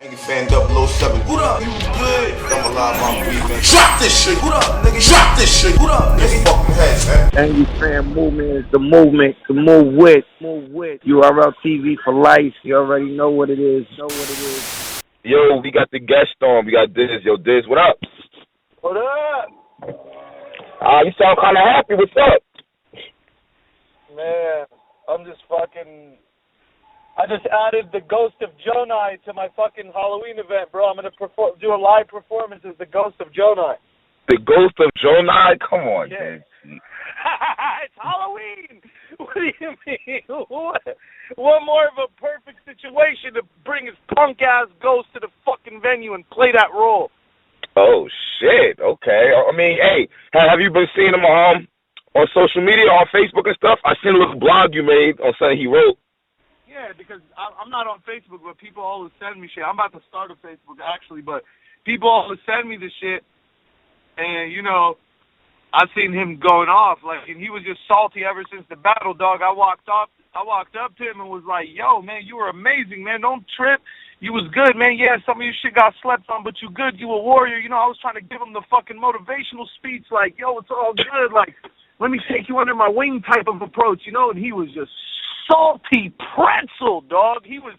Fan 007. What up? You good? I'm alive, I'm breathing. Drop this shit. What up, nigga? Drop this shit. What up, nigga? Fucking head, man. Angry Fan Movement is the movement to move with. URL TV for life. You already know what it is. Yo, we got the guest on. We got Diz. Yo, Diz, what up? What up? You sound kind of happy. What's up? Man, I'm just fucking... I just added the Ghost of Gjonaj to my fucking Halloween event, bro. I'm going to do a live performance as the Ghost of Gjonaj. The Ghost of Gjonaj? Come on, Yeah. dude. It's Halloween! What do you mean? What more of a perfect situation to bring his punk-ass ghost to the fucking venue and play that role? Oh, shit. Okay. I mean, hey, have you been seeing him on social media, on Facebook and stuff? I seen a little blog you made on something he wrote. Yeah, because I'm not on Facebook, but people always send me shit. I'm about to start a Facebook, actually, but people always send me the shit. And, you know, I've seen him going off, like, and he was just salty ever since the battle, dog. I walked up to him and was like, yo, man, you were amazing, man. Don't trip. You was good, man. Yeah, some of your shit got slept on, but you good. You a warrior. You know, I was trying to give him the fucking motivational speech, like, yo, it's all good. Like, let me take you under my wing type of approach, you know, and he was just salty pretzel, dog. He was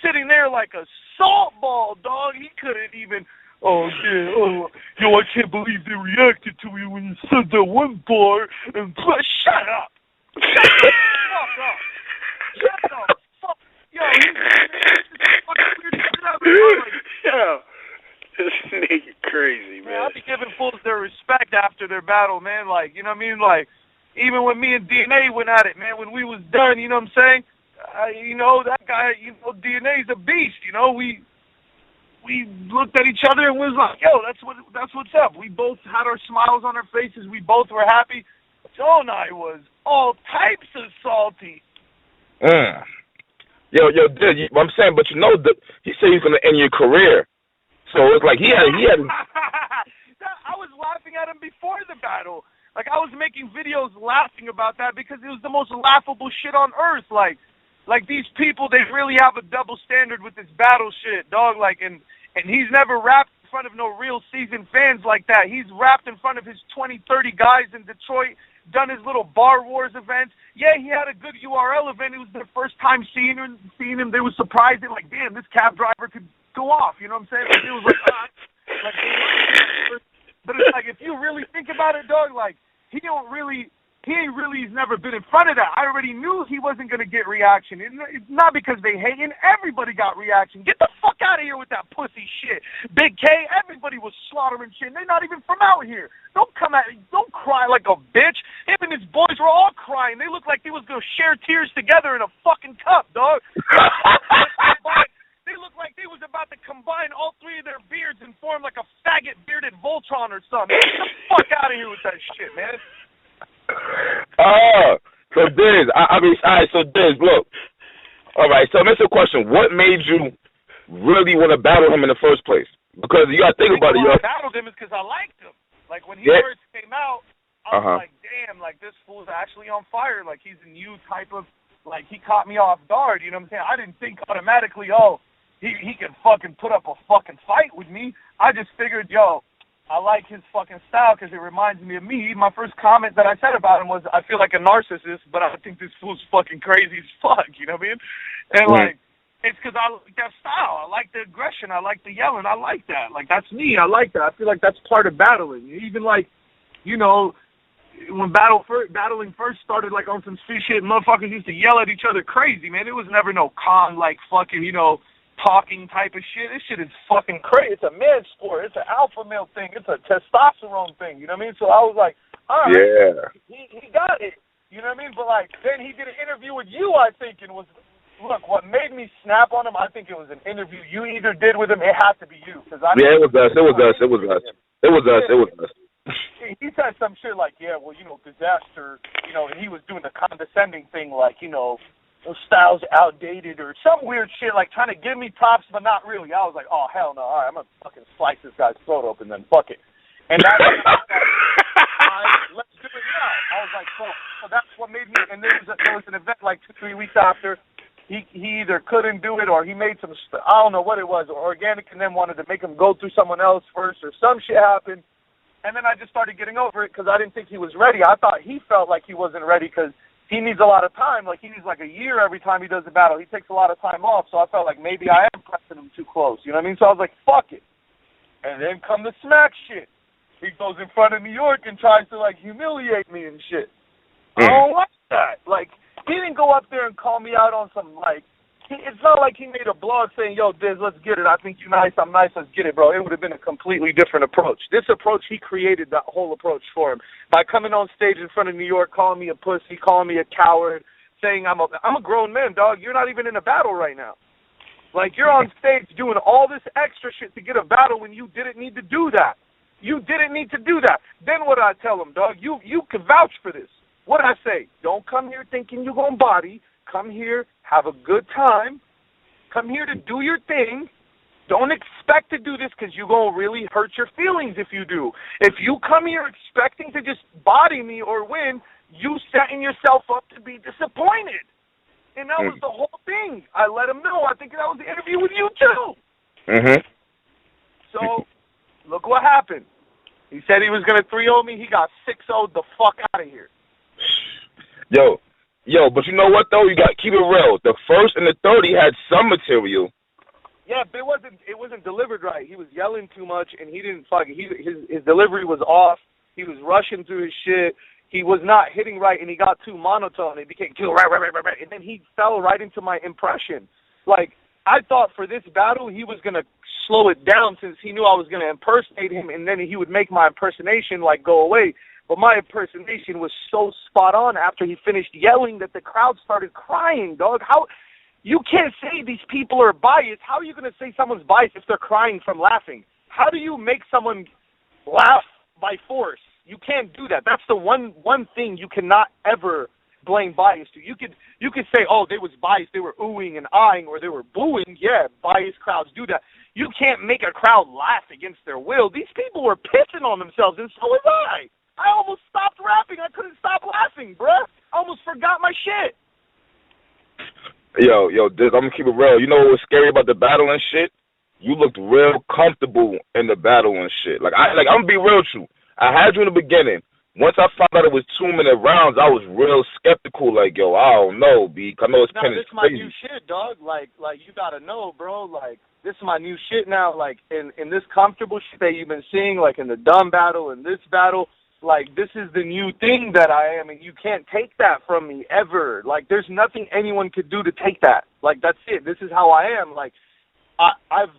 sitting there like a salt ball, dog. He couldn't even, yo, I can't believe they reacted to you when you said that one bar, and shut up. Shut the fuck up. Shut the fuck. Yo, he's fucking weird shit up. Yo, this nigga crazy, man. I'll be giving fools their respect after their battle, man. Like, you know what I mean? Like, even when me and DNA went at it, man, when we was done, you know what I'm saying? You know, that guy, you know, DNA's a beast, you know? We looked at each other and was like, yo, that's what's up. We both had our smiles on our faces. We both were happy. Gjonaj was all types of salty. Yo, dude, I'm saying, but you know, he said he's going to end your career. So it's like he had. I was laughing at him before the battle. Like, I was making videos laughing about that because it was the most laughable shit on earth. Like these people, they really have a double standard with this battle shit, dog. Like, and he's never rapped in front of no real seasoned fans like that. He's rapped in front of his 20, 30 guys in Detroit, done his little Bar Wars events. Yeah, he had a good URL event. It was their first time seeing him. They were surprised. They're like, damn, this cab driver could go off. You know what I'm saying? Like, it was like, but it's like, if you really think about it, dog, like, he's never been in front of that. I already knew he wasn't going to get reaction. It's not because they hating. Everybody got reaction. Get the fuck out of here with that pussy shit. Big K, everybody was slaughtering shit. They're not even from out here. Don't cry like a bitch. Him and his boys were all crying. They looked like they was going to share tears together in a fucking cup, dog. They looked like they was about to combine all three of their beards and form like a faggot bearded Voltron or something. Get the fuck out of here with that shit, man. So Diz, so Diz, look. All right, so that's a question. What made you really want to battle him in the first place? Because you got to think about it. I battled him is because I liked him. Like, when he first came out, I was like, damn, like, this fool's actually on fire. Like, he's a new type of, like, he caught me off guard, you know what I'm saying? I didn't think automatically, he can fucking put up a fucking fight with me. I just figured, yo, I like his fucking style because it reminds me of me. My first comment that I said about him was, I feel like a narcissist, but I think this fool's fucking crazy as fuck, you know what I mean? And, like, it's because I like that style. I like the aggression. I like the yelling. I like that. Like, that's me. I like that. I feel like that's part of battling. Even, like, you know, when battling first started, like, on some street shit, motherfuckers used to yell at each other crazy, man. It was never no calm, like, fucking, you know, talking type of shit. This shit is fucking crazy. It's a man sport. It's an alpha male thing. It's a testosterone thing. You know what I mean? So I was like, all right, yeah, he got it. You know what I mean? But, like, then he did an interview with you, I think, and was, look, what made me snap on him, I think it was an interview you either did with him. It had to be you. It was us. He said some shit like, yeah, well, you know, Dizaster, you know, and he was doing the condescending thing like, you know, those styles outdated or some weird shit, like trying to give me props, but not really. I was like, oh, hell no. All right, I'm going to fucking slice this guy's throat open, then fuck it. And that's all right, let's do it now. I was like, so that's what made me, and there was an event like 2-3 weeks after, he either couldn't do it or he made some, I don't know what it was, or Organic and them wanted to make him go through someone else first or some shit happened. And then I just started getting over it because I didn't think he was ready. I thought he felt like he wasn't ready because he needs a lot of time. Like, he needs like a year every time he does a battle. He takes a lot of time off, so I felt like maybe I am pressing him too close. You know what I mean? So I was like, fuck it. And then come the smack shit. He goes in front of New York and tries to, like, humiliate me and shit. I don't like that. Like, he didn't go up there and call me out on some, like, it's not like he made a blog saying, yo, Diz, let's get it. I think you're nice. I'm nice. Let's get it, bro. It would have been a completely different approach. This approach, he created that whole approach for him. By coming on stage in front of New York, calling me a pussy, calling me a coward, saying I'm a grown man, dog. You're not even in a battle right now. Like, you're on stage doing all this extra shit to get a battle when you didn't need to do that. You didn't need to do that. Then what did I tell him, dog? You can vouch for this. What did I say? Don't come here thinking you're going to body. Come here, have a good time. Come here to do your thing. Don't expect to do this because you're going to really hurt your feelings if you do. If you come here expecting to just body me or win, you setting yourself up to be disappointed. And that was the whole thing. I let him know. I think that was the interview with you, too. Mm-hmm. So, look what happened. He said he was going to 3-0 me. He got 6-0'd the fuck out of here. Yo, but you know what, though? You got to keep it real. The first and the third, he had some material. Yeah, but it wasn't delivered right. He was yelling too much, and he didn't fucking, his delivery was off. He was rushing through his shit. He was not hitting right, and he got too monotone. It became too right, and then he fell right into my impression. Like, I thought for this battle, he was going to slow it down since he knew I was going to impersonate him, and then he would make my impersonation, like, go away. But my impersonation was so spot on after he finished yelling that the crowd started crying, dog. How you can't say these people are biased. How are you going to say someone's biased if they're crying from laughing? How do you make someone laugh by force? You can't do that. That's the one thing you cannot ever blame bias to. You could say, oh, they was biased. They were oohing and eyeing or they were booing. Yeah, biased crowds do that. You can't make a crowd laugh against their will. These people were pissing on themselves, and so was I. I almost stopped rapping. I couldn't stop laughing, bruh. I almost forgot my shit. Yo, Diz, I'm going to keep it real. You know what was scary about the battle and shit? You looked real comfortable in the battle and shit. Like, I'm going to be real with you. I had you in the beginning. Once I found out it was 2-minute rounds, I was real skeptical. Like, yo, I don't know, B. I know it's kind of crazy. This is my new shit, dog. Like you got to know, bro. Like, this is my new shit now. Like, in this comfortable shit that you've been seeing, like in the dumb battle and this battle, like, this is the new thing that I am, and you can't take that from me ever. Like, there's nothing anyone could do to take that. Like, that's it. This is how I am. Like, I've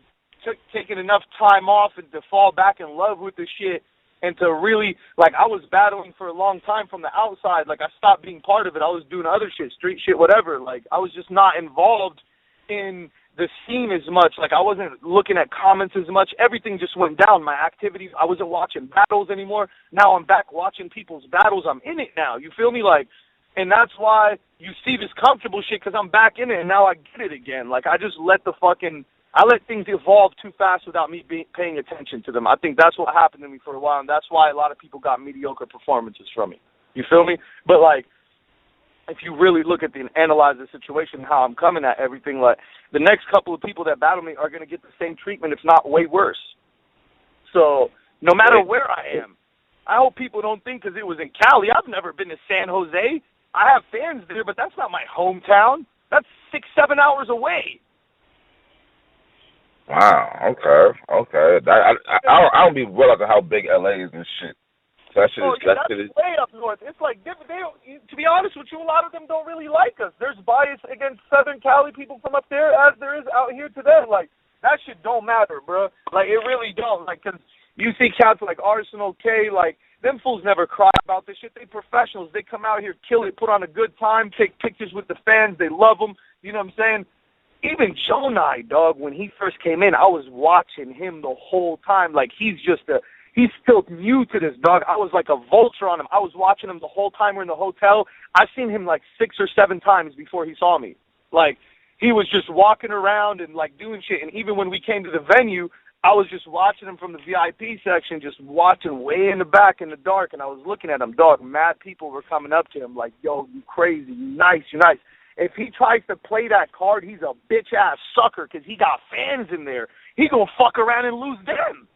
taken enough time off and to fall back in love with the shit and to really, like, I was battling for a long time from the outside. Like, I stopped being part of it. I was doing other shit, street shit, whatever. Like, I was just not involved in the scene as much. Like, I wasn't looking at comments as much. Everything just went down. My activity, I wasn't watching battles anymore. Now I'm back watching people's battles. I'm in it now. You feel me? Like, and that's why you see this comfortable shit, because I'm back in it, and now I get it again. Like, I just let things evolve too fast without me paying attention to them. I think that's what happened to me for a while, and that's why a lot of people got mediocre performances from me. You feel me? But, like, if you really look at and analyze the situation, how I'm coming at everything, like, the next couple of people that battle me are going to get the same treatment, if not way worse. So, no matter where I am, I hope people don't think because it was in Cali. I've never been to San Jose. I have fans there, but that's not my hometown. That's 6-7 hours away. Wow, okay. I don't be realizing how big LA is and shit. That's way up north. It's like, to be honest with you, a lot of them don't really like us. There's bias against Southern Cali people from up there as there is out here to them. Like, that shit don't matter, bro. Like, it really don't. Like, because you see cats like Arsenal K, like, them fools never cry about this shit. They professionals. They come out here, kill it, put on a good time, take pictures with the fans. They love them. You know what I'm saying? Even Gjonaj, dog, when he first came in, I was watching him the whole time. Like, he's still new to this, dog. I was like a vulture on him. I was watching him the whole time we're in the hotel. I've seen him like 6 or 7 times before he saw me. Like, he was just walking around and, like, doing shit. And even when we came to the venue, I was just watching him from the VIP section, just watching way in the back in the dark. And I was looking at him, dog. Mad people were coming up to him like, yo, you crazy, you nice, you nice. if he tries to play that card, he's a bitch-ass sucker because he got fans in there. He gonna fuck around and lose them.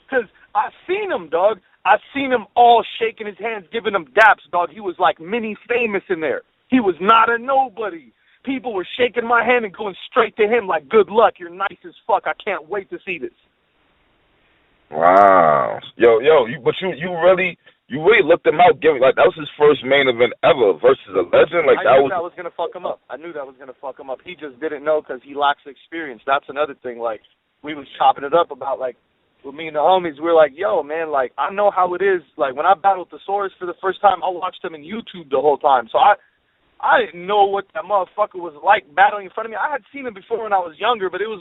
Because I seen him, dog. I seen him all shaking his hands, giving him daps, dog. He was like mini famous in there. He was not a nobody. People were shaking my hand and going straight to him like, good luck, you're nice as fuck. I can't wait to see this. Wow. Yo, but you really looked him out, like that was his first main event ever versus a legend. Like I knew that was gonna fuck him up. I knew that was gonna fuck him up. He just didn't know because he lacks experience. That's another thing. Like, we was chopping it up about, like, with me and the homies, we were like, yo, man, like, I know how it is. Like, when I battled Thesaurus for the first time, I watched him in YouTube the whole time. So I didn't know what that motherfucker was like battling in front of me. I had seen him before when I was younger, but it was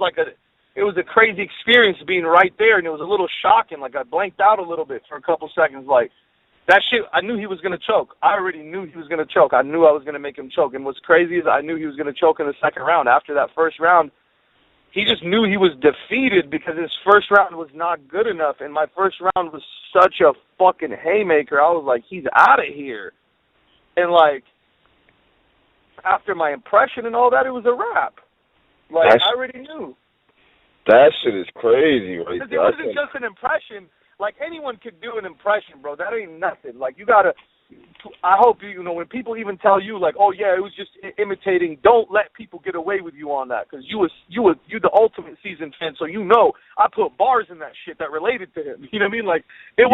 a crazy experience being right there, and it was a little shocking. Like, I blanked out a little bit for a couple seconds. Like, that shit, I knew he was going to choke. I already knew he was going to choke. I knew I was going to make him choke. And what's crazy is I knew he was going to choke in the second round. After that first round, he just knew he was defeated because his first round was not good enough, and my first round was such a fucking haymaker. I was like, he's out of here. And, like, after my impression and all that, it was a wrap. Like, I already knew. That shit is crazy, right there. It wasn't just an impression. Like, anyone could do an impression, bro. That ain't nothing. Like, you gotta, I hope, you know, when people even tell you, like, oh, yeah, it was just imitating, don't let people get away with you on that. Because you the ultimate seasoned fan, so you know I put bars in that shit that related to him. You know what I mean? Like, it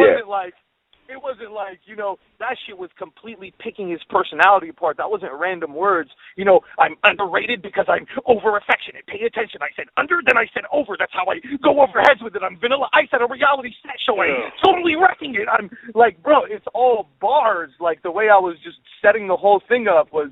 wasn't like, you know, that shit was completely picking his personality apart. That wasn't random words. You know, I'm underrated because I'm over-affectionate. Pay attention. I said under, then I said over. That's how I go over heads with it. I'm Vanilla Ice at a reality set show. I'm totally wrecking it. I'm like, bro, it's all bars. Like, the way I was just setting the whole thing up was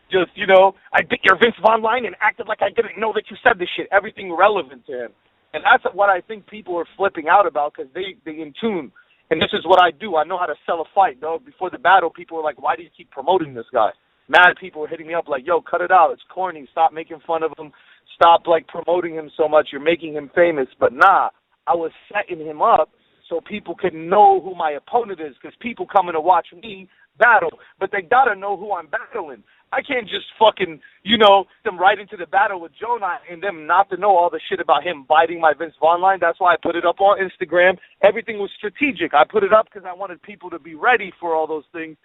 just, you know, I bit your Vince Vaughn line and acted like I didn't know that you said this shit. Everything relevant to him. And that's what I think people are flipping out about because they in tune. And this is what I do. I know how to sell a fight, dog. Before the battle, people were like, why do you keep promoting this guy? Mad people were hitting me up like, yo, cut it out. It's corny. Stop making fun of him. Stop, like, promoting him so much. You're making him famous. But, nah, I was setting him up so people could know who my opponent is because people coming to watch me battle. But they got to know who I'm battling. I can't just fucking, you know, them right into the battle with Gjonaj and them not to know all the shit about him biting my Vince Vaughn line. That's why I put it up on Instagram. Everything was strategic. I put it up because I wanted people to be ready for all those things.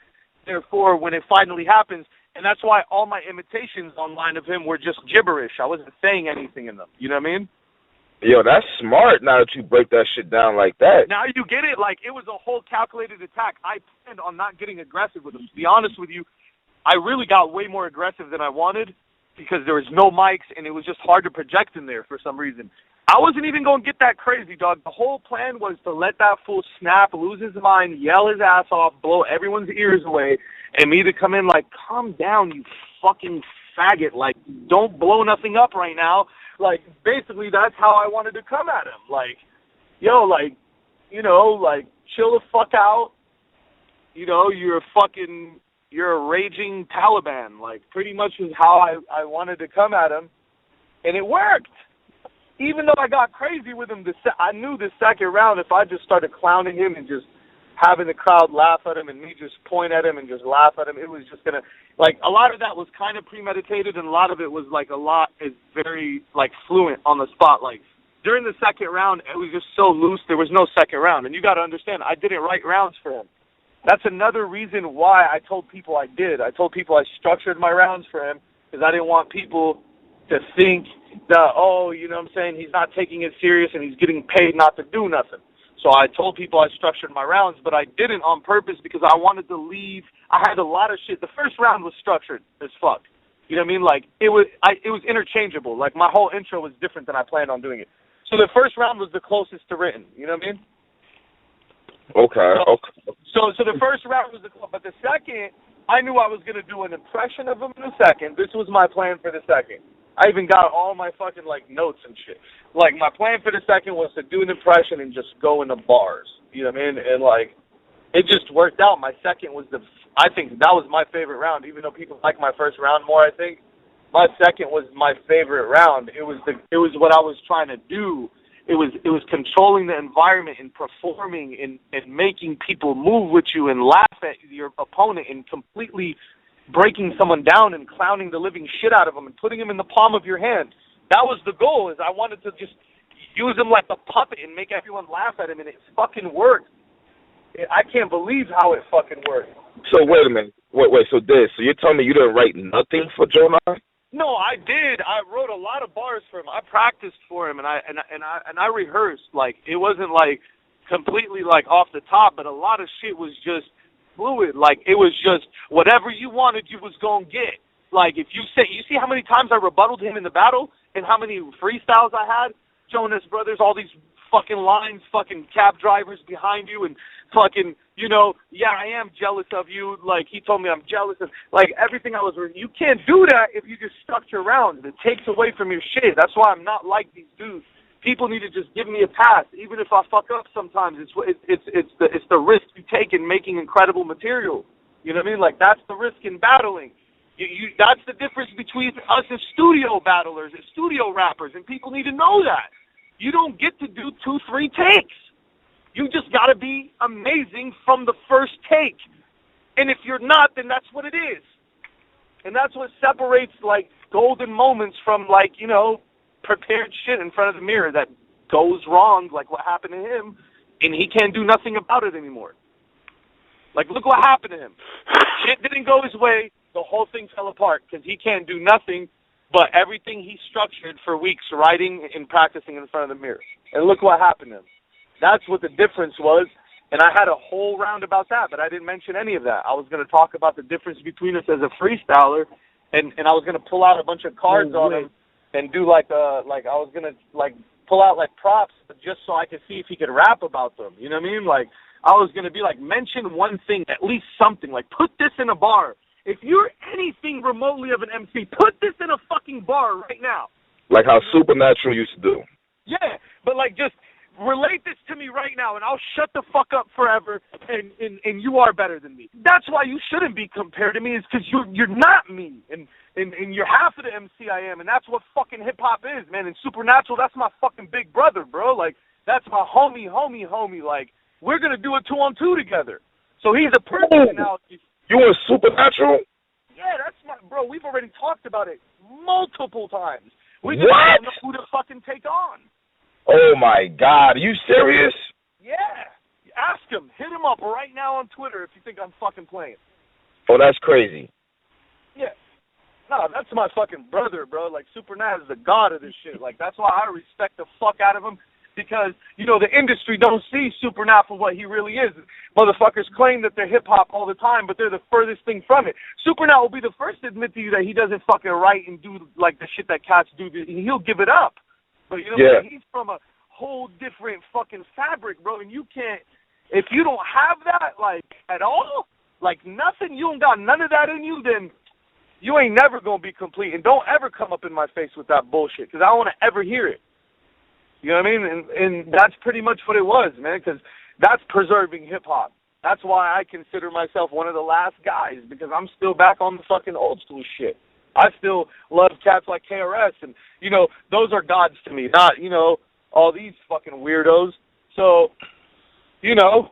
Therefore, when it finally happens, and that's why all my imitations online of him were just gibberish. I wasn't saying anything in them. You know what I mean? Yo, that's smart now that you break that shit down like that. Now you get it? Like, it was a whole calculated attack. I planned on not getting aggressive with him. To be honest with you, I really got way more aggressive than I wanted because there was no mics and it was just hard to project in there for some reason. I wasn't even going to get that crazy, dog. The whole plan was to let that fool snap, lose his mind, yell his ass off, blow everyone's ears away, and me to come in like, calm down, you fucking faggot. Like, don't blow nothing up right now. Like, basically, that's how I wanted to come at him. Like, yo, like, you know, like, chill the fuck out. You know, you're a raging Taliban. Like, pretty much is how I wanted to come at him. And it worked. Even though I got crazy with him, I knew the second round, if I just started clowning him and just having the crowd laugh at him and me just point at him and just laugh at him, it was just going to, like, a lot of that was kind of premeditated and a lot of it was, like, is very, like, fluent on the spot. Like, during the second round, it was just so loose, there was no second round. And you got to understand, I didn't write rounds for him. That's another reason why I told people I did. I told people I structured my rounds for him because I didn't want people to think that, oh, you know what I'm saying, he's not taking it serious and he's getting paid not to do nothing. So I told people I structured my rounds, but I didn't on purpose because I wanted to leave. I had a lot of shit. The first round was structured as fuck. You know what I mean? Like, it was interchangeable. Like, my whole intro was different than I planned on doing it. So the first round was the closest to written. You know what I mean? Okay. So the first round was but the second, I knew I was going to do an impression of him in the second. This was my plan for the second. I even got all my fucking, like, notes and shit. Like, my plan for the second was to do an impression and just go into bars. You know what I mean? And, like, it just worked out. My second was I think that was my favorite round. Even though people like my first round more, I think, my second was my favorite round. It was what I was trying to do. It was controlling the environment and performing and making people move with you and laugh at your opponent and completely breaking someone down and clowning the living shit out of them and putting him in the palm of your hand. That was the goal, is I wanted to just use him like a puppet and make everyone laugh at him, and it fucking worked. I can't believe how it fucking worked. So wait a minute. Wait, so you're telling me you didn't write nothing for Gjonaj? No, I did. I wrote a lot of bars for him. I practiced for him, and I rehearsed. Like, it wasn't like completely like off the top, but a lot of shit was just fluid. Like, it was just whatever you wanted, you was gonna get. Like, if you see how many times I rebutted him in the battle and how many freestyles I had? Jonas Brothers, all these fucking lines, fucking cab drivers behind you, and fucking, you know, yeah, I am jealous of you. Like, he told me I'm jealous of, like, everything I was. You can't do that if you just structure around. It takes away from your shit. That's why I'm not like these dudes. People need to just give me a pass, even if I fuck up sometimes. It's the risk you take in making incredible material. You know what I mean? Like, that's the risk in battling. That's the difference between us as studio battlers, as studio rappers, and people need to know that. You don't get to do 2-3 takes. You just got to be amazing from the first take. And if you're not, then that's what it is. And that's what separates, like, golden moments from, like, you know, prepared shit in front of the mirror that goes wrong, like what happened to him, and he can't do nothing about it anymore. Like, look what happened to him. Shit didn't go his way. The whole thing fell apart because he can't do nothing but everything he structured for weeks, writing and practicing in front of the mirror. And look what happened to him. That's what the difference was. And I had a whole round about that, but I didn't mention any of that. I was going to talk about the difference between us as a freestyler, and I was going to pull out a bunch of cards on him and do I was going to pull out like props just so I could see if he could rap about them. You know what I mean? Like, I was going to be like, mention one thing, at least something. Like, put this in a bar. If you're anything remotely of an MC, put this in a fucking bar right now. Like how Supernatural used to do. Yeah, but like just relate this to me right now, and I'll shut the fuck up forever, and you are better than me. That's why you shouldn't be compared to me, is because you're not me, and you're half of the MC I am, and that's what fucking hip-hop is, man. And Supernatural, that's my fucking big brother, bro. Like, that's my homie. Like, we're going to do a 2-on-2 together. So he's a perfect analogy. You in Supernatural? Yeah, that's my bro. We've already talked about it multiple times. We just What? don't know who to fucking take on. Oh my God, are you serious? Yeah. Ask him. Hit him up right now on Twitter if you think I'm fucking playing. Oh, that's crazy. Yeah. No, that's my fucking brother, bro. Like, Supernat is the god of this shit. Like, that's why I respect the fuck out of him. Because, you know, the industry don't see Supernat for what he really is. Motherfuckers claim that they're hip-hop all the time, but they're the furthest thing from it. Supernat will be the first to admit to you that he doesn't fucking write and do, like, the shit that cats do. He'll give it up. But, you know, he's from a whole different fucking fabric, bro. And you can't, if you don't have that, like, at all, like, nothing, you don't got none of that in you, then you ain't never going to be complete. And don't ever come up in my face with that bullshit, because I don't want to ever hear it. You know what I mean? And that's pretty much what it was, man, because that's preserving hip-hop. That's why I consider myself one of the last guys, because I'm still back on the fucking old school shit. I still love cats like KRS, and, you know, those are gods to me, not, you know, all these fucking weirdos. So, you know,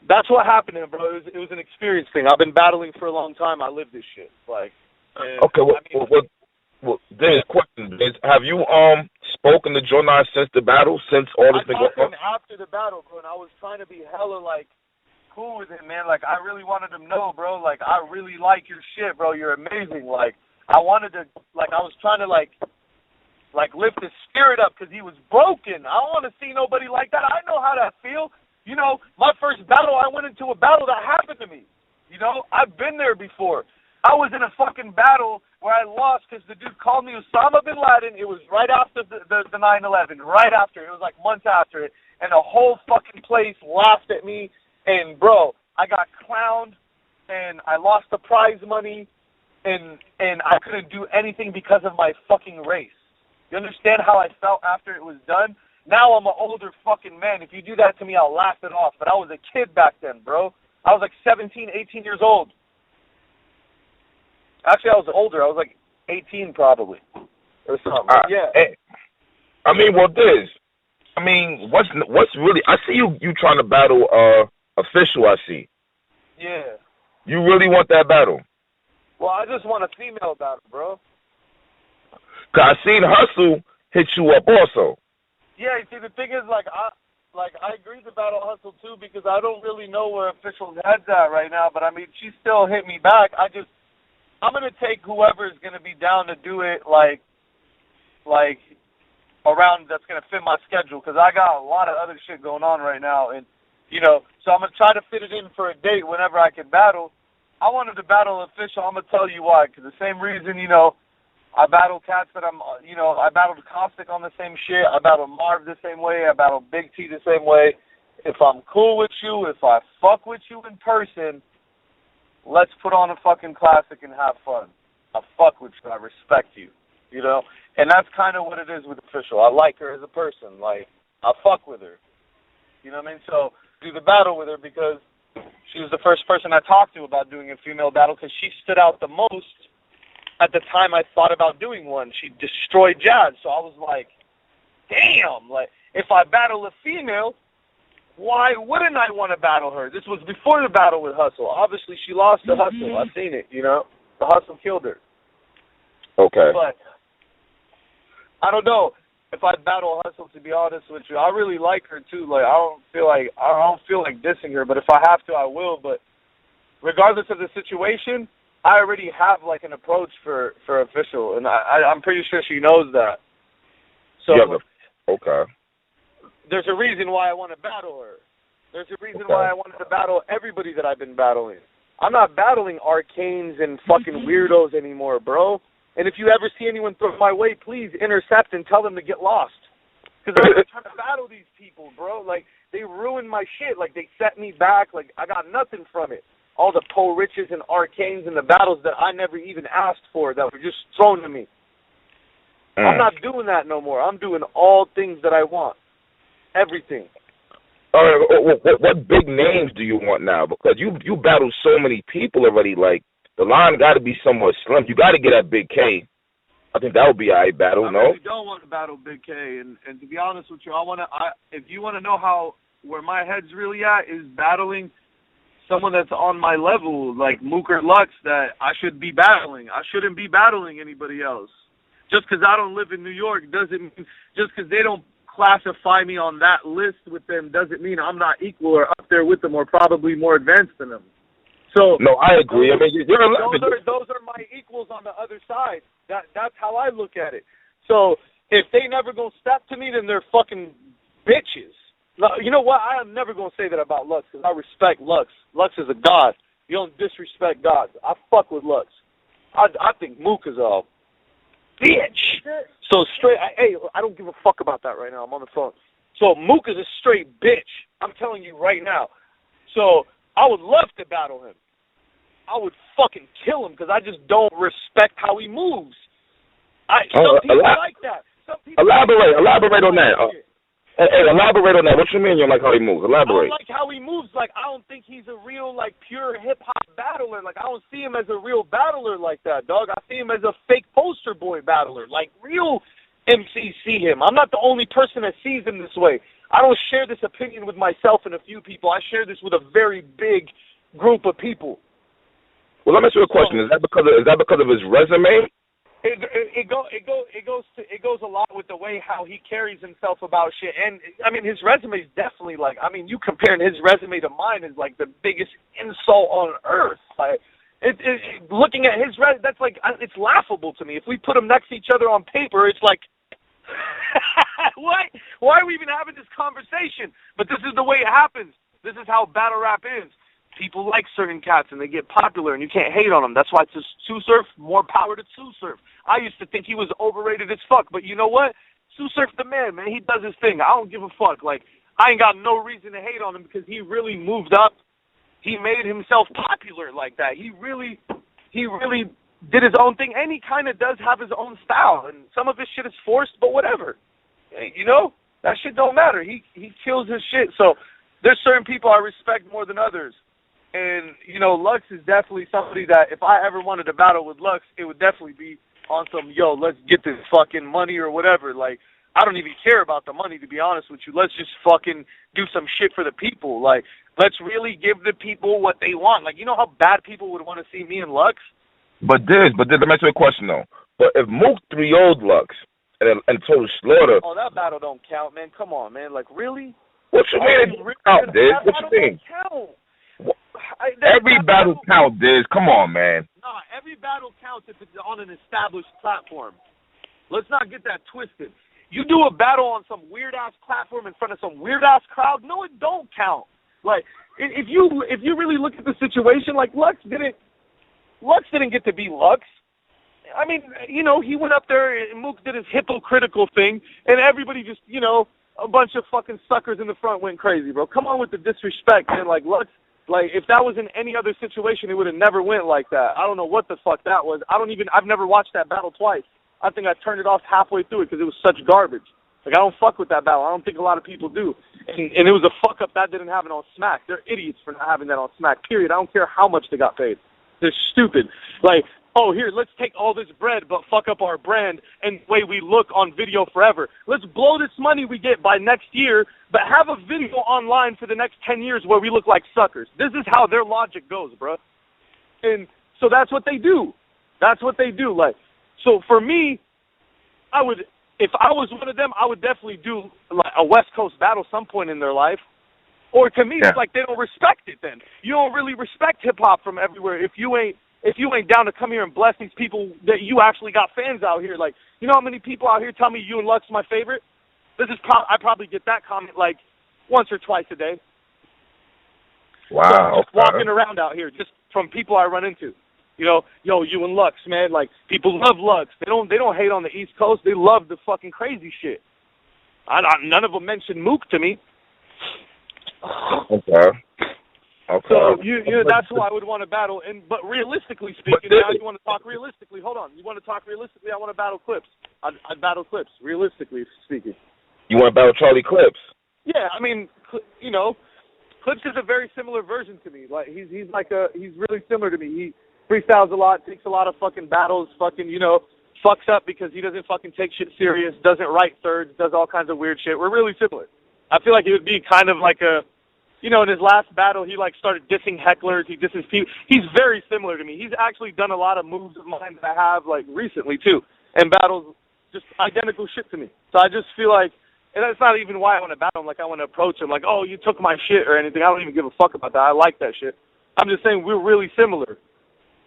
that's what happened to him, bro. It was an experience thing. I've been battling for a long time. I live this shit. Like, okay, well, there's questions. Have you spoken to Gjonaj since the battle, since all this thing going on? After the battle, bro, and I was trying to be hella, like, cool with it, man. Like, I really wanted him to know, bro. Like, I really like your shit, bro. You're amazing. Like, I wanted to, like, I was trying to, like lift his spirit up because he was broken. I don't want to see nobody like that. I know how that feel. You know, my first battle, I went into a battle that happened to me. You know, I've been there before. I was in a fucking battle where I lost because the dude called me Osama bin Laden. It was right after the 9/11, right after. It was like months after it. And the whole fucking place laughed at me. And, bro, I got clowned, and I lost the prize money, and I couldn't do anything because of my fucking race. You understand how I felt after it was done? Now I'm an older fucking man. If you do that to me, I'll laugh it off. But I was a kid back then, bro. I was like 17, 18 years old. Actually, I was older. I was like 18 probably. Or something. Yeah. I mean, well, Diz, I mean, what's really, I see you trying to battle Official, I see. Yeah. You really want that battle? Well, I just want a female battle, bro. Cause I seen Hustle hit you up also. Yeah, see, the thing is, I agreed to battle Hustle too because I don't really know where Official's head's at right now. But I mean, she still hit me back. I'm gonna take whoever's gonna be down to do it, like around that's gonna fit my schedule because I got a lot of other shit going on right now, and so I'm gonna try to fit it in for a date whenever I can battle. I wanted to battle Official. I'm gonna tell you why, because the same reason, I battle cats that I battled Caustic on the same shit. I battled Marv the same way. I battled Big T the same way. If I'm cool with you, if I fuck with you in person, let's put on a fucking classic and have fun. I fuck with you. I respect you. And that's kind of what it is with Official. I like her as a person. Like, I fuck with her. You know what I mean? So, do the battle with her because she was the first person I talked to about doing a female battle because she stood out the most at the time I thought about doing one. She destroyed Jazz. So I was like, damn, like, if I battle a female, why wouldn't I want to battle her? This was before the battle with Hustle. Obviously, she lost to Hustle. I've seen it, The Hustle killed her. Okay. But I don't know if I battle Hustle. To be honest with you, I really like her too. Like I don't feel like dissing her, but if I have to, I will. But regardless of the situation, I already have like an approach for Official, and I'm pretty sure she knows that. So okay. There's a reason why I want to battle her. There's a reason why I wanted to battle everybody that I've been battling. I'm not battling arcanes and fucking weirdos anymore, bro. And if you ever see anyone throw my way, please intercept and tell them to get lost. Because I'm not trying to battle these people, bro. Like, they ruined my shit. Like, they set me back. Like, I got nothing from it. All the Poe Riches and arcanes and the battles that I never even asked for that were just thrown to me. I'm not doing that no more. I'm doing all things that I want. Everything. All right, what big names do you want now? Because you battled so many people already. Like, the line got to be somewhat slim. You got to get that Big K. I think that would be a high battle, I really don't want to battle Big K. And to be honest with you, if you want to know where my head's really at is battling someone that's on my level, like Mook or Lux, that I should be battling. I shouldn't be battling anybody else. Just because I don't live in New York doesn't mean, just because they don't classify me on that list with them doesn't mean I'm not equal or up there with them or probably more advanced than them. So no, I agree. I mean, those are my equals on the other side. That's how I look at it. So if they never gonna step to me, then they're fucking bitches. You know what? I am never gonna say that about Lux because I respect Lux. Lux is a god. You don't disrespect gods. I fuck with Lux. I think Mook is a bitch. So straight. I don't give a fuck about that right now. I'm on the phone. So Mook is a straight bitch. I'm telling you right now. So I would love to battle him. I would fucking kill him because I just don't respect how he moves. Some people like that. Some people elaborate on that. Hey, elaborate on that. What you mean you don't like how he moves? Elaborate. I don't like how he moves. Like, I don't think he's a real, like, pure hip-hop battler. Like, I don't see him as a real battler like that, dog. I see him as a fake poster boy battler. Like, real MCs see him. I'm not the only person that sees him this way. I don't share this opinion with myself and a few people. I share this with a very big group of people. Well, let me ask you a question. Is that because of his resume? It goes a lot with the way how he carries himself about shit. And, I mean, his resume is definitely, like, I mean, you comparing his resume to mine is, like, the biggest insult on earth. Like, looking at his resume, that's, like, it's laughable to me. If we put them next to each other on paper, it's like, why are we even having this conversation? But this is the way it happens. This is how battle rap is. People like certain cats, and they get popular, and you can't hate on them. That's why it's Sue Surf, more power to Sue Surf. I used to think he was overrated as fuck, but you know what? Sue Surf the man, man. He does his thing. I don't give a fuck. Like, I ain't got no reason to hate on him because he really moved up. He made himself popular like that. He really did his own thing, and he kind of does have his own style, and some of his shit is forced, but whatever. You know? That shit don't matter. He kills his shit. So there's certain people I respect more than others. And, you know, Lux is definitely somebody that if I ever wanted to battle with Lux, it would definitely be on some, yo, let's get this fucking money or whatever. Like, I don't even care about the money, to be honest with you. Let's just fucking do some shit for the people. Like, let's really give the people what they want. Like, you know how bad people would want to see me and Lux? But let me ask you a question though. But if Mook 3-0'd Lux and Total Slaughter. Oh, that battle don't count, man. Come on, man. Like, really? What you mean it don't count, Diz? What you mean? Every battle counts, Diz. Come on, man. Nah, every battle counts if it's on an established platform. Let's not get that twisted. You do a battle on some weird-ass platform in front of some weird-ass crowd, no, it don't count. Like, if you really look at the situation, like, Lux didn't get to be Lux. I mean, you know, he went up there and Mook did his hypocritical thing, and everybody just, you know, a bunch of fucking suckers in the front went crazy, bro. Come on with the disrespect, man. Like, Lux, like, if that was in any other situation, it would have never went like that. I don't know what the fuck that was. I've never watched that battle twice. I think I turned it off halfway through it because it was such garbage. Like, I don't fuck with that battle. I don't think a lot of people do. And it was a fuck up that didn't have it on Smack. They're idiots for not having that on Smack, period. I don't care how much they got paid. They're stupid. Like, oh, here, let's take all this bread but fuck up our brand and the way we look on video forever. Let's blow this money we get by next year, but have a video online for the next 10 years where we look like suckers. This is how their logic goes, bro. And so that's what they do. That's what they do. Like, so for me, if I was one of them, I would definitely do like a West Coast battle some point in their life. Or to me, it's like they don't respect it then. You don't really respect hip-hop from everywhere if you ain't down to come here and bless these people that you actually got fans out here. Like, you know how many people out here tell me you and Lux my favorite? I probably get that comment like once or twice a day. Wow. So just walking around out here, just from people I run into. You know, yo, you and Lux, man. Like, people love Lux. They don't hate on the East Coast. They love the fucking crazy shit. None of them mentioned Mook to me. Okay. So that's who I would want to battle. But realistically speaking, now you want to talk realistically. Hold on. You want to talk realistically? I want to battle Clips. I'd battle Clips, realistically speaking. You want to battle Charlie Clips? Yeah, I mean, you know, Clips is a very similar version to me. Like he's really similar to me. He freestyles a lot, takes a lot of fucking battles, fucking, you know, fucks up because he doesn't fucking take shit serious, doesn't write thirds, does all kinds of weird shit. We're really similar. I feel like it would be kind of like a, you know, in his last battle, he like started dissing hecklers. He disses people. He's very similar to me. He's actually done a lot of moves of mine that I have like recently too, and battles just identical shit to me. So I just feel like, and that's not even why I want to battle him. Like I want to approach him like, oh, you took my shit or anything. I don't even give a fuck about that. I like that shit. I'm just saying we're really similar,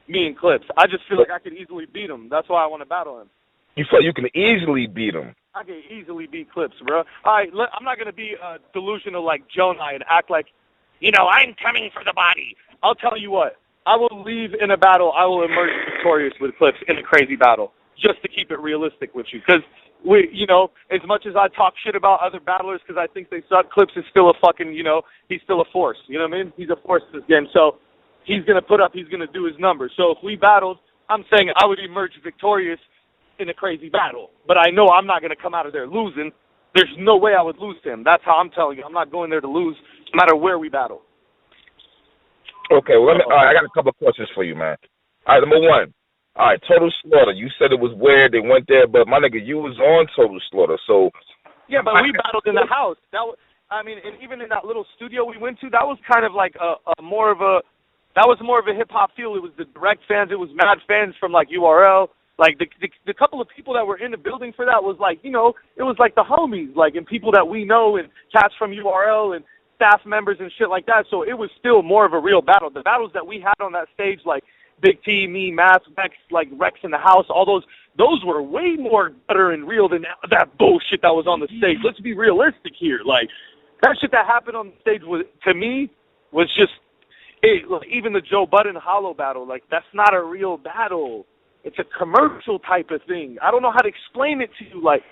me and Clips. I just feel like I could easily beat him. That's why I want to battle him. You feel you can easily beat him? I can easily beat Clips, bro. All right, I'm not going to be delusional like Gjonaj and act like, you know, I'm coming for the body. I'll tell you what. I will leave in a battle. I will emerge victorious with Clips in a crazy battle just to keep it realistic with you. Because, you know, as much as I talk shit about other battlers because I think they suck, Clips is still a fucking, you know, he's still a force. You know what I mean? He's a force in this game. So he's going to put up, he's going to do his numbers. So if we battled, I'm saying I would emerge victorious in a crazy battle. But I know I'm not going to come out of there losing. There's no way I would lose to him. That's how I'm telling you. I'm not going there to lose no matter where we battle. Okay, well, all right, I got a couple of questions for you, man. All right, number one. All right, Total Slaughter. You said it was weird they went there, but my nigga, you was on Total Slaughter, so. Yeah, but we battled in the house. That was, I mean, and even in that little studio we went to, that was kind of like more of a hip hop feel. It was the direct fans. It was mad fans from like URL. Like the couple of people that were in the building for that was like, you know, it was like the homies, like, and people that we know and cats from URL and staff members and shit like that. So it was still more of a real battle. The battles that we had on that stage, like Big T, me, Matt, Rex, like Rex in the house, all those were way more better and real than that bullshit that was on the stage. Let's be realistic here. Like that shit that happened on the stage was, to me, was just like, even the Joe Budden Hollow battle. Like that's not a real battle. It's a commercial type of thing. I don't know how to explain it to you. Like,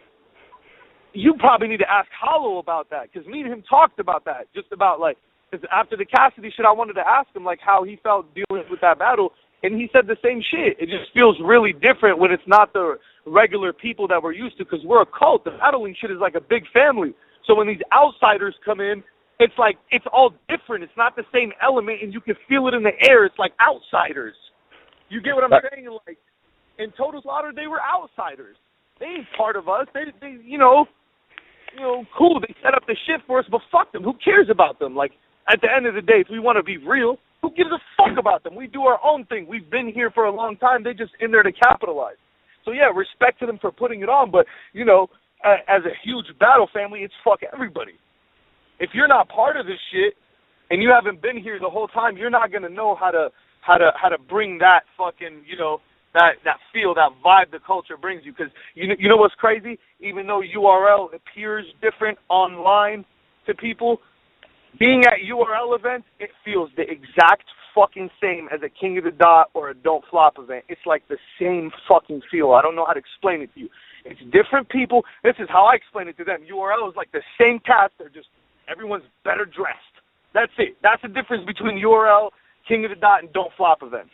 you probably need to ask Hollow about that, because me and him talked about that, just about, like, because after the Cassidy shit, I wanted to ask him, like, how he felt dealing with that battle, and he said the same shit. It just feels really different when it's not the regular people that we're used to, because we're a cult. The battling shit is like a big family. So when these outsiders come in, it's like, it's all different. It's not the same element, and you can feel it in the air. It's like outsiders. You get what I'm saying? Like, in Total Slaughter, they were outsiders. They ain't part of us. They you know, cool. They set up the shit for us, but fuck them. Who cares about them? Like, at the end of the day, if we want to be real, who gives a fuck fuck about them. We do our own thing. We've been here for a long time. They're just in there to capitalize. So, yeah, respect to them for putting it on. But, you know, as a huge battle family, it's fuck everybody. If you're not part of this shit and you haven't been here the whole time, you're not going to know how to bring that fucking, you know, that feel, that vibe the culture brings you. Because you know what's crazy? Even though URL appears different online to people, being at URL events, it feels the exact fucking same as a King of the Dot or a Don't Flop event. It's like the same fucking feel. I don't know how to explain it to you. It's different people. This is how I explain it to them. URL is like the same cast. They're just, everyone's better dressed. That's it. That's the difference between URL, King of the Dot, and Don't Flop events.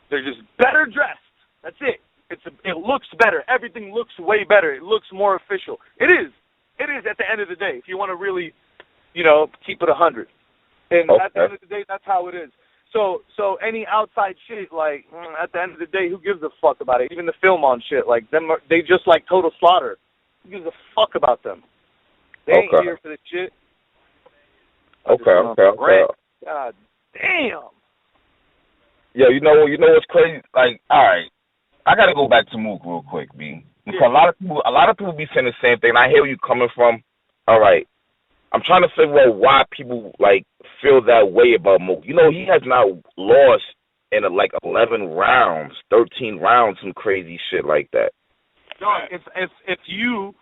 They're just better dressed. That's it. It looks better. Everything looks way better. It looks more official. It is. It is at the end of the day, if you want to really, you know, keep it 100. And at the end of the day, that's how it is. So any outside shit, like, at the end of the day, who gives a fuck about it? Even the film on shit, like, them, they just like Total Slaughter. Who gives a fuck about them? They ain't here for this shit. Okay. God damn. Yeah, you know what's crazy? Like, all right, I gotta go back to Mook real quick, B. Because a lot of people be saying the same thing. And I hear where you coming from. All right, I'm trying to figure out why people like feel that way about Mook. You know, he has not lost in like 11 rounds, 13 rounds, some crazy shit like that. No, if you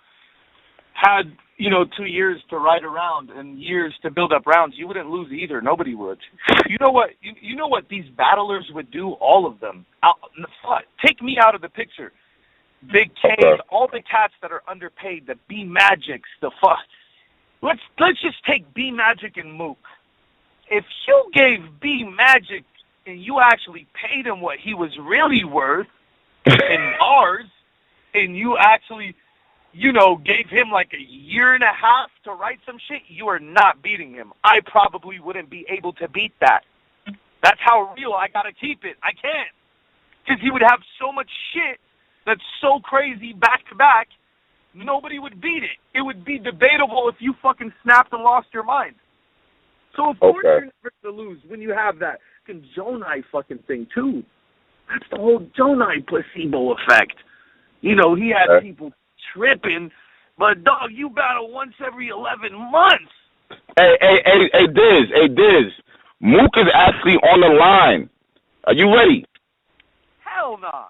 had, you know, 2 years to ride around and years to build up rounds, you wouldn't lose either. Nobody would. You know what? You know what these battlers would do? All of them. Take me out of the picture. Big K's, all the cats that are underpaid, the B Magics, the fuck. Let's just take B Magic and Mook. If you gave B Magic and you actually paid him what he was really worth in bars, and you actually, you know, gave him like a year and a half to write some shit, you are not beating him. I probably wouldn't be able to beat that. That's how real I gotta keep it. I can't. Because he would have so much shit that's so crazy back to back, nobody would beat it. It would be debatable if you fucking snapped and lost your mind. So of course you're never going to lose when you have that fucking Gjonaj fucking thing too. That's the whole Gjonaj placebo effect. You know, he had people tripping, but dog, you battle once every 11 months. Hey, Diz. Mook is actually on the line. Are you ready? Hell nah.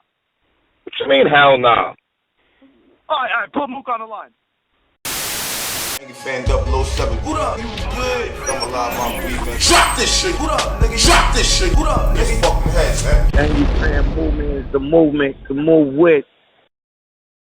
What you mean, hell nah? All right, put Mook on the line. Nigga fan 007. What up? You good? I'm alive, I'm weak, drop this shit. What up, nigga? Drop this shit. What up, nigga? Fucking heads, man. And you fan movement is the movement to move with.